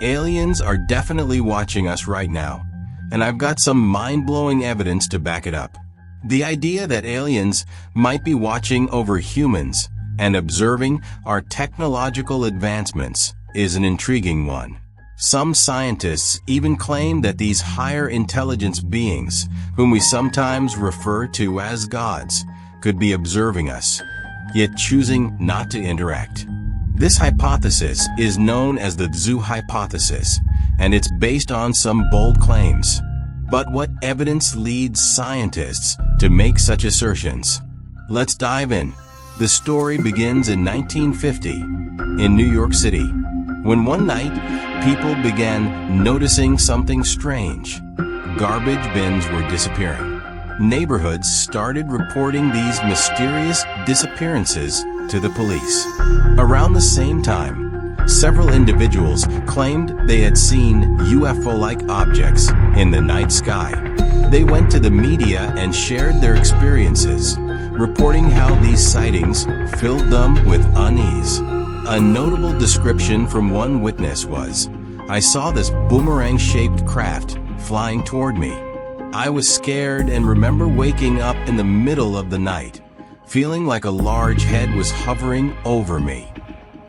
Aliens are definitely watching us right now, and I've got some mind-blowing evidence to back it up. The idea that aliens might be watching over humans and observing our technological advancements is an intriguing one. Some scientists even claim that these higher intelligence beings, whom we sometimes refer to as gods, could be observing us, yet choosing not to interact. This hypothesis is known as the zoo hypothesis, and it's based on some bold claims. But what evidence leads scientists to make such assertions? Let's dive in. The story begins in 1950 in New York City, when one night people began noticing something strange. Garbage bins were disappearing. Neighborhoods started reporting these mysterious disappearances to the police. Around the same time, several individuals claimed they had seen UFO-like objects in the night sky. They went to the media and shared their experiences, reporting how these sightings filled them with unease. A notable description from one witness was, "I saw this boomerang-shaped craft flying toward me. I was scared and remember waking up in the middle of the night, feeling like a large head was hovering over me."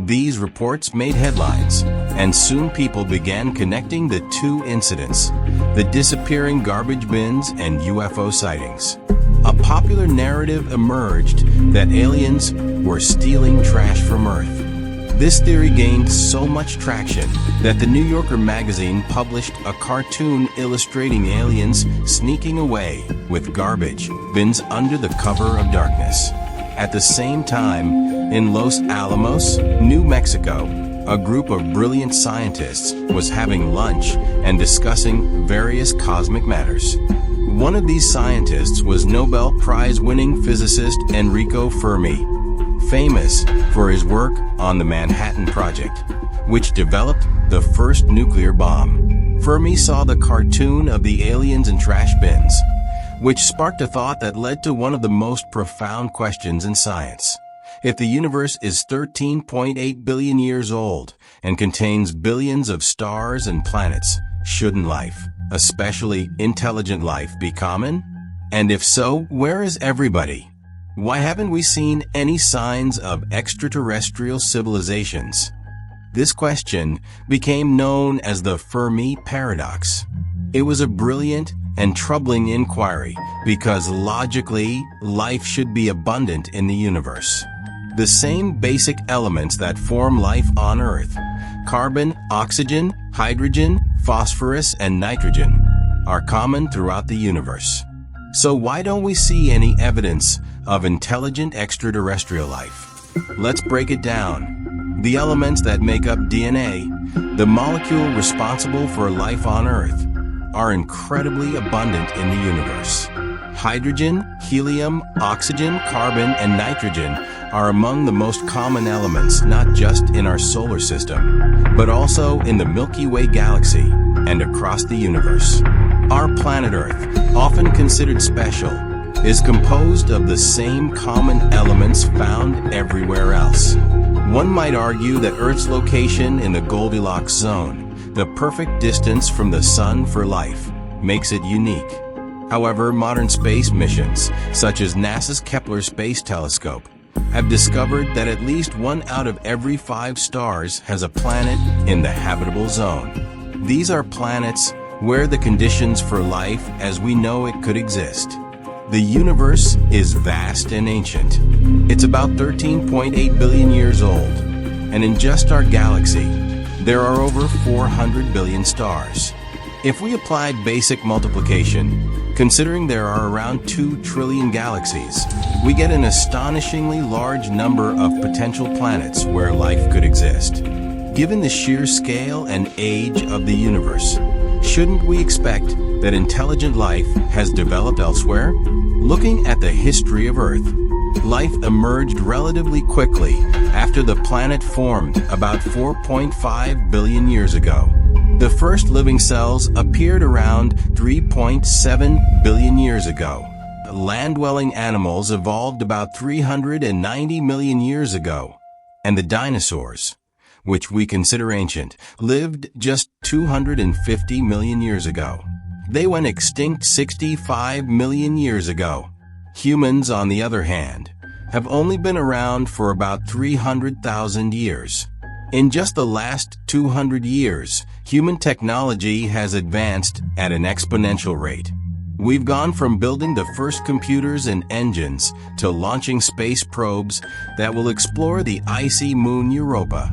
These reports made headlines, and soon people began connecting the two incidents, the disappearing garbage bins and UFO sightings. A popular narrative emerged that aliens were stealing trash from Earth. This theory gained so much traction that the New Yorker magazine published a cartoon illustrating aliens sneaking away with garbage bins under the cover of darkness. At the same time, in Los Alamos, New Mexico, a group of brilliant scientists was having lunch and discussing various cosmic matters. One of these scientists was Nobel Prize-winning physicist Enrico Fermi, famous for his work on the Manhattan Project, which developed the first nuclear bomb. Fermi saw the cartoon of the aliens in trash bins, which sparked a thought that led to one of the most profound questions in science. If the universe is 13.8 billion years old and contains billions of stars and planets, shouldn't life, especially intelligent life, be common? And if so, where is everybody? Why haven't we seen any signs of extraterrestrial civilizations? This question became known as the Fermi paradox. It was a brilliant and troubling inquiry because logically, life should be abundant in the universe. The same basic elements that form life on Earth, carbon, oxygen, hydrogen, phosphorus, and nitrogen, are common throughout the universe. So why don't we see any evidence of intelligent extraterrestrial life? Let's break it down. The elements that make up DNA, the molecule responsible for life on Earth, are incredibly abundant in the universe. Hydrogen, helium, oxygen, carbon, and nitrogen are among the most common elements not just in our solar system, but also in the Milky Way galaxy and across the universe. Our planet Earth, often considered special, is composed of the same common elements found everywhere else. One might argue that Earth's location in the Goldilocks zone, the perfect distance from the sun for life, makes it unique. However, modern space missions, such as NASA's Kepler Space Telescope, have discovered that at least 1 out of every 5 stars has a planet in the habitable zone. These are planets where the conditions for life as we know it could exist. The universe is vast and ancient. It's about 13.8 billion years old, and in just our galaxy, there are over 400 billion stars. If we applied basic multiplication, considering there are around 2 trillion galaxies, we get an astonishingly large number of potential planets where life could exist. Given the sheer scale and age of the universe, shouldn't we expect that intelligent life has developed elsewhere? Looking at the history of Earth, life emerged relatively quickly after the planet formed about 4.5 billion years ago. The first living cells appeared around 3.7 billion years ago. Land-dwelling animals evolved about 390 million years ago. And the dinosaurs, which we consider ancient, lived just 250 million years ago. They went extinct 65 million years ago. Humans, on the other hand, have only been around for about 300,000 years. In just the last 200 years, human technology has advanced at an exponential rate. We've gone from building the first computers and engines to launching space probes that will explore the icy moon Europa,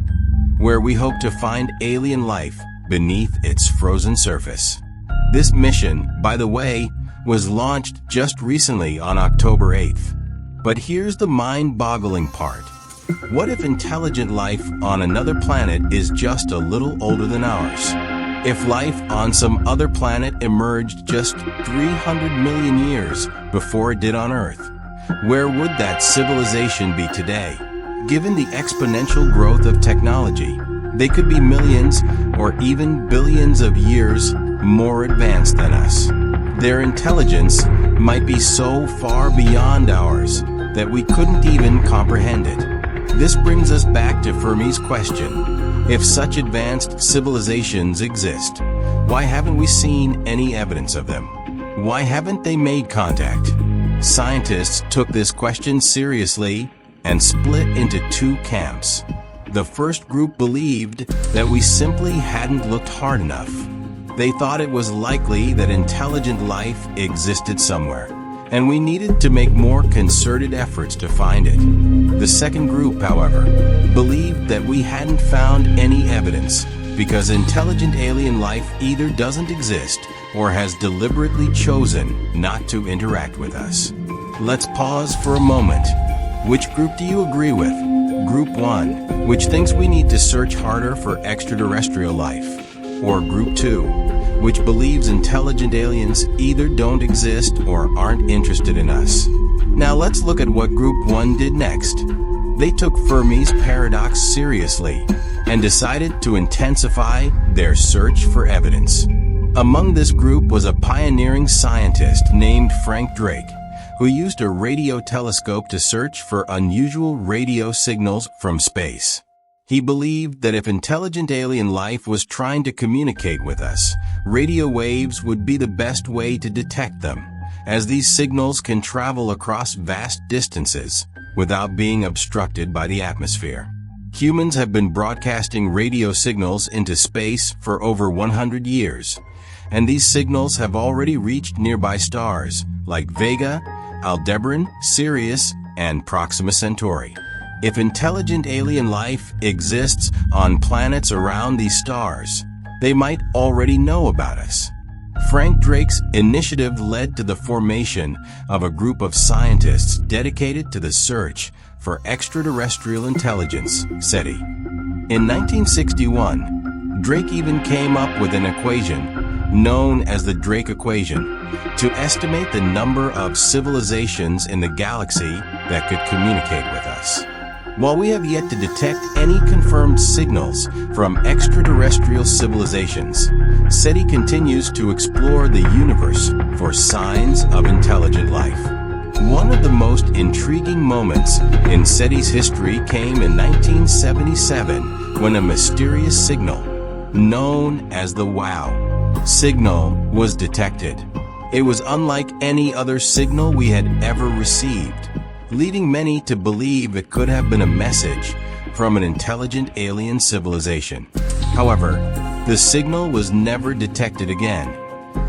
where we hope to find alien life beneath its frozen surface. This mission, by the way, was launched just recently on October 8th. But here's the mind-boggling part. What if intelligent life on another planet is just a little older than ours? If life on some other planet emerged just 300 million years before it did on Earth, where would that civilization be today? Given the exponential growth of technology, they could be millions or even billions of years more advanced than us. Their intelligence might be so far beyond ours that we couldn't even comprehend it. This brings us back to Fermi's question. If such advanced civilizations exist, why haven't we seen any evidence of them? Why haven't they made contact? Scientists took this question seriously and split into two camps. The first group believed that we simply hadn't looked hard enough. They thought it was likely that intelligent life existed somewhere, and we needed to make more concerted efforts to find it. The second group, however, believed that we hadn't found any evidence because intelligent alien life either doesn't exist or has deliberately chosen not to interact with us. Let's pause for a moment. Which group do you agree with? Group 1, which thinks we need to search harder for extraterrestrial life. Or Group 2, which believes intelligent aliens either don't exist or aren't interested in us. Now let's look at what Group 1 did next. They took Fermi's paradox seriously and decided to intensify their search for evidence. Among this group was a pioneering scientist named Frank Drake, who used a radio telescope to search for unusual radio signals from space. He believed that if intelligent alien life was trying to communicate with us, radio waves would be the best way to detect them, as these signals can travel across vast distances without being obstructed by the atmosphere. Humans have been broadcasting radio signals into space for over 100 years, and these signals have already reached nearby stars like Vega, Aldebaran, Sirius, and Proxima Centauri. If intelligent alien life exists on planets around these stars, they might already know about us. Frank Drake's initiative led to the formation of a group of scientists dedicated to the search for extraterrestrial intelligence, SETI. In 1961, Drake even came up with an equation known as the Drake equation to estimate the number of civilizations in the galaxy that could communicate with us. While we have yet to detect any confirmed signals from extraterrestrial civilizations, SETI continues to explore the universe for signs of intelligent life. One of the most intriguing moments in SETI's history came in 1977 when a mysterious signal, known as the WOW signal, was detected. It was unlike any other signal we had ever received, leading many to believe it could have been a message from an intelligent alien civilization. However, the signal was never detected again,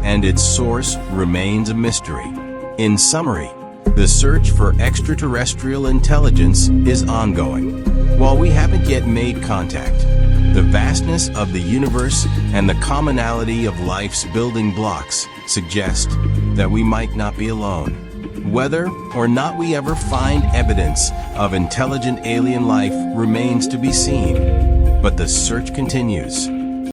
and its source remains a mystery. In summary, the search for extraterrestrial intelligence is ongoing. While we haven't yet made contact, the vastness of the universe and the commonality of life's building blocks suggest that we might not be alone. Whether or not we ever find evidence of intelligent alien life remains to be seen, but the search continues.